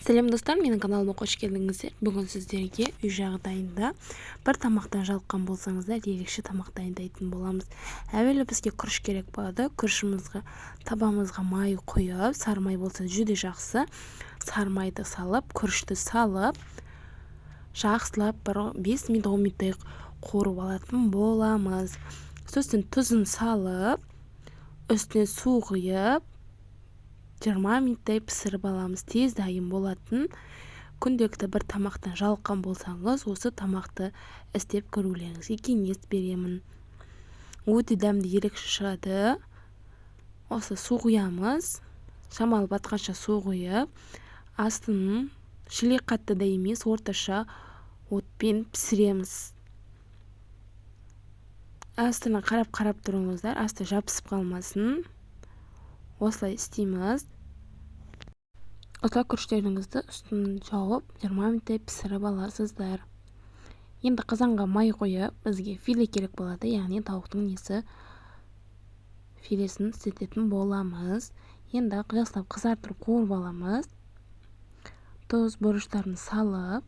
Сәлем достар, менің каналыма қош келдіңіздер. Бүгін сіздерге үй жағдайында бір тамақтан жалыққан болсаңыздар, ерекше тамақ дайындайтын боламыз. Әуелі бізге күріш керек болады. Күрішімізге табамызға май құйып, сары май болса жүде жақсы. Сары майды салып, күрішті салып, жақсылап 5 минут 10 минуттай қуырып алатын боламыз. Сосын тұзын салып, үстіне су құйып 20 минуттай пісіріп аламыз. Тез дайын болатын. Күнделікті бір тамақтан жалыққан болсаңыз, осы тамақты істеп көрулеріңізге кеңес беремін. Өте дәмді ерекше шығады. Осы су құямыз. Шамалы батқанша су құйып, астын шілей қатты да емес, орташа отпен пісіреміз. Астына қарап тұрыңыздар, асты жабысып қалмасын. Осылай істейміз. Осылай күріштеріңізді үстін жауып 20 минуттай пісіріп аласыздар. Енді қазанға май қойып, бізге филе керек болады, яғни тауықтың филесін істететін боламыз. Енді жақсылап қызартып қуырып аламыз. Тұз, бұрыштарын салып,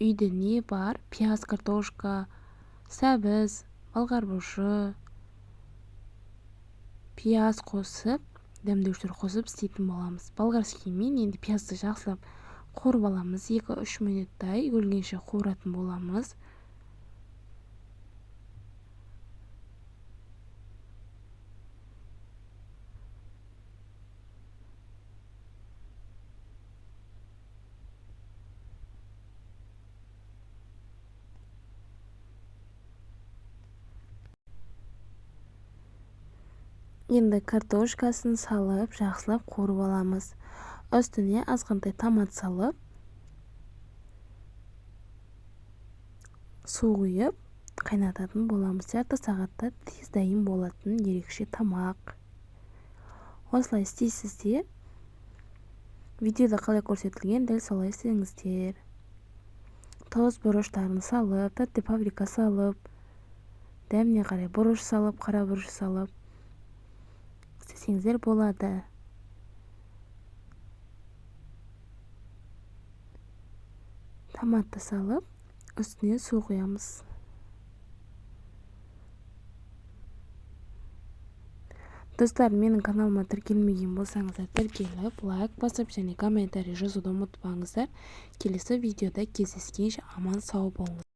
үйде не бар? Пияз, картошка, сәбіз, болгар бұрышы, пияз қосып, дәмдеушілер қосып істейтін боламыз. Болгарскиймен енді пиязды жақсылап қуырып аламыз. 2-3 минуттай өлгенше қуыратын боламыз. Енді картошкасын салып, жақсылап қуырып аламыз. Үстіне азғантай томат салып, су құйып, қайнататын боламыз. Жарты сағатта тез дайын болатын ерекше тамақ. Осылай істейсіздер. Видеода қалай көрсетілген, дәл солай істеңіздер. Тұз, бұрыштарын салып, тәтті паприка салып, дәміне қарай бұрыш салып, қара бұрыш салып істесеңіздер болады. Томатты салып, үстіне су құямыз. Достар, менің каналыма тіркелмеген болсаңыздар, тіркеліп, лайк басып және комментарий жазуды ұмытпаңыздар. Келесі видеода кездескенше аман сау болыңыз.